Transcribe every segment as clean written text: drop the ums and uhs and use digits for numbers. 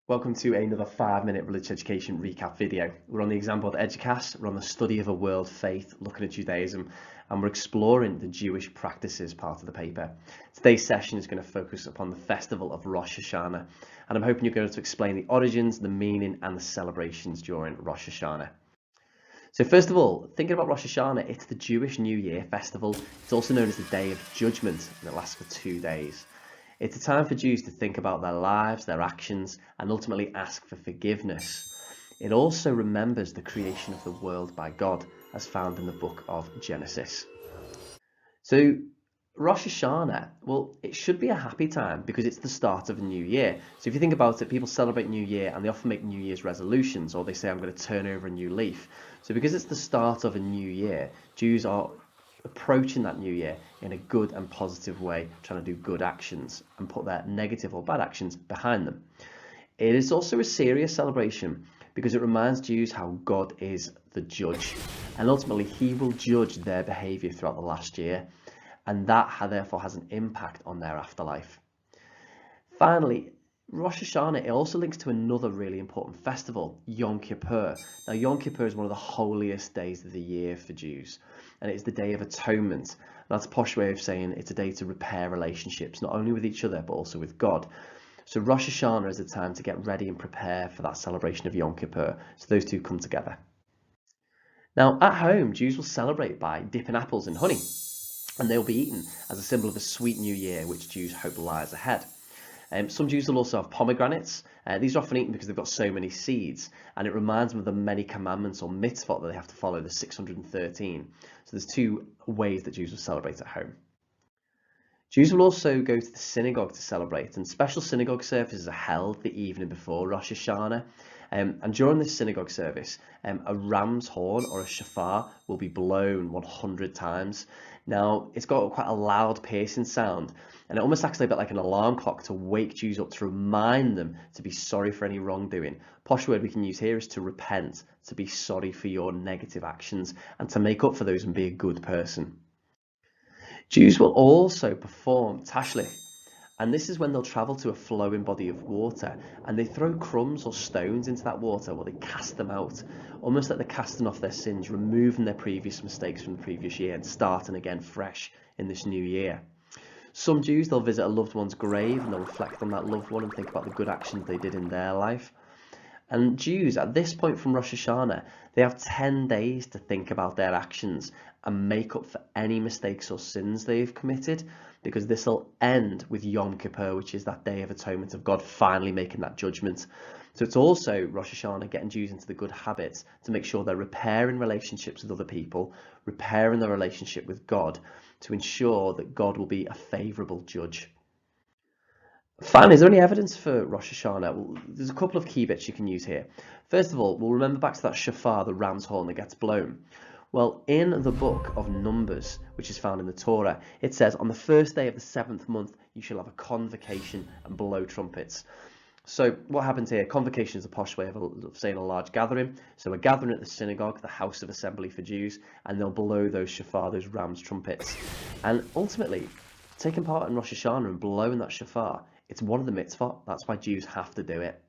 Welcome to another 5-minute religious education recap video. We're on the exam board Eduqas, we're on the study of a world faith, looking at Judaism, and we're exploring the Jewish practices part of the paper. Today's session is going to focus upon the festival of Rosh Hashanah, and I'm hoping you're going to explain the origins, the meaning, and the celebrations during Rosh Hashanah. So first of all, thinking about Rosh Hashanah, it's the Jewish New Year festival. It's also known as the Day of Judgment, and it lasts for 2 days. It's a time for Jews to think about their lives, their actions, and ultimately ask for forgiveness. It also remembers the creation of the world by God, as found in the book of Genesis. So Rosh Hashanah, well, it should be a happy time because it's the start of a new year. So if you think about it, people celebrate New Year and they often make New Year's resolutions, or they say, I'm going to turn over a new leaf. So because it's the start of a new year, Jews are approaching that new year in a good and positive way, trying to do good actions and put their negative or bad actions behind them. It is also a serious celebration because it reminds Jews how God is the judge, and ultimately he will judge their behavior throughout the last year, and that therefore has an impact on their afterlife. Finally, Rosh Hashanah, it also links to another really important festival, Yom Kippur. Now, Yom Kippur is one of the holiest days of the year for Jews, and it's the Day of Atonement. That's a posh way of saying it's a day to repair relationships, not only with each other, but also with God. So Rosh Hashanah is a time to get ready and prepare for that celebration of Yom Kippur. So those two come together. Now, at home, Jews will celebrate by dipping apples in honey, and they'll be eaten as a symbol of a sweet new year, which Jews hope lies ahead. Some Jews will also have pomegranates. These are often eaten because they've got so many seeds, and it reminds them of the many commandments or mitzvot that they have to follow, the 613. So there's two ways that Jews will celebrate at home. Jews will also go to the synagogue to celebrate, and special synagogue services are held the evening before Rosh Hashanah. And during this synagogue service, a ram's horn or a shofar will be blown 100 times. Now, it's got quite a loud, piercing sound, and it almost acts a bit like an alarm clock to wake Jews up, to remind them to be sorry for any wrongdoing. Posh word we can use here is to repent, to be sorry for your negative actions, and to make up for those and be a good person. Jews will also perform tashlich, and this is when they'll travel to a flowing body of water and they throw crumbs or stones into that water, or they cast them out, almost like they're casting off their sins, removing their previous mistakes from the previous year and starting again fresh in this new year. Some Jews, they'll visit a loved one's grave and they'll reflect on that loved one and think about the good actions they did in their life. And Jews, at this point from Rosh Hashanah, they have 10 days to think about their actions and make up for any mistakes or sins they've committed, because this will end with Yom Kippur, which is that Day of Atonement, of God finally making that judgment. So it's also Rosh Hashanah getting Jews into the good habits to make sure they're repairing relationships with other people, repairing their relationship with God, to ensure that God will be a favourable judge. Finally, is there any evidence for Rosh Hashanah? Well, there's a couple of key bits you can use here. First of all, we'll remember back to that shofar, the ram's horn that gets blown. Well, in the book of Numbers, which is found in the Torah, it says, on the first day of the 7th month, you shall have a convocation and blow trumpets. So what happens here? Convocation is a posh way of saying a large gathering. So a gathering at the synagogue, the house of assembly for Jews, and they'll blow those shofar, those ram's trumpets. And ultimately, taking part in Rosh Hashanah and blowing that shofar, it's one of the mitzvot. That's why Jews have to do it.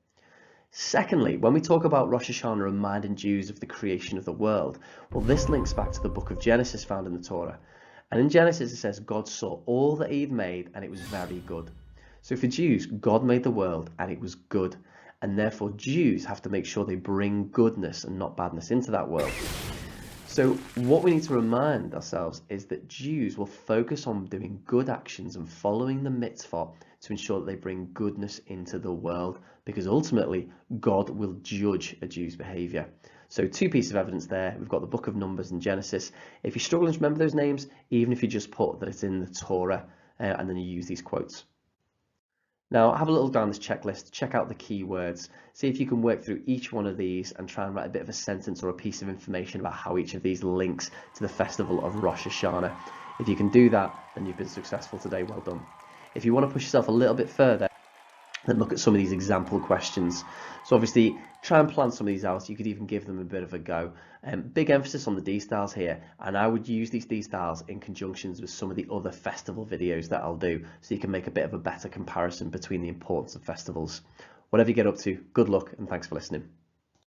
Secondly, when we talk about Rosh Hashanah reminding Jews of the creation of the world, well, this links back to the book of Genesis found in the Torah. And in Genesis, it says, God saw all that he'd made and it was very good. So for Jews, God made the world and it was good. And therefore, Jews have to make sure they bring goodness and not badness into that world. So what we need to remind ourselves is that Jews will focus on doing good actions and following the mitzvah to ensure that they bring goodness into the world, because ultimately God will judge a Jew's behaviour. So two pieces of evidence there. We've got the book of Numbers and Genesis. If you're struggling to remember those names, even if you just put that it's in the Torah and then you use these quotes. Now, have a little down this checklist, check out the key words, see if you can work through each one of these and try and write a bit of a sentence or a piece of information about how each of these links to the festival of Rosh Hashanah. If you can do that, then you've been successful today. Well done. If you want to push yourself a little bit further, then look at some of these example questions. So obviously, try and plan some of these out. You could even give them a bit of a go. Big emphasis on the D styles here, and I would use these D styles in conjunctions with some of the other festival videos that I'll do, so you can make a bit of a better comparison between the importance of festivals. Whatever you get up to, good luck and thanks for listening.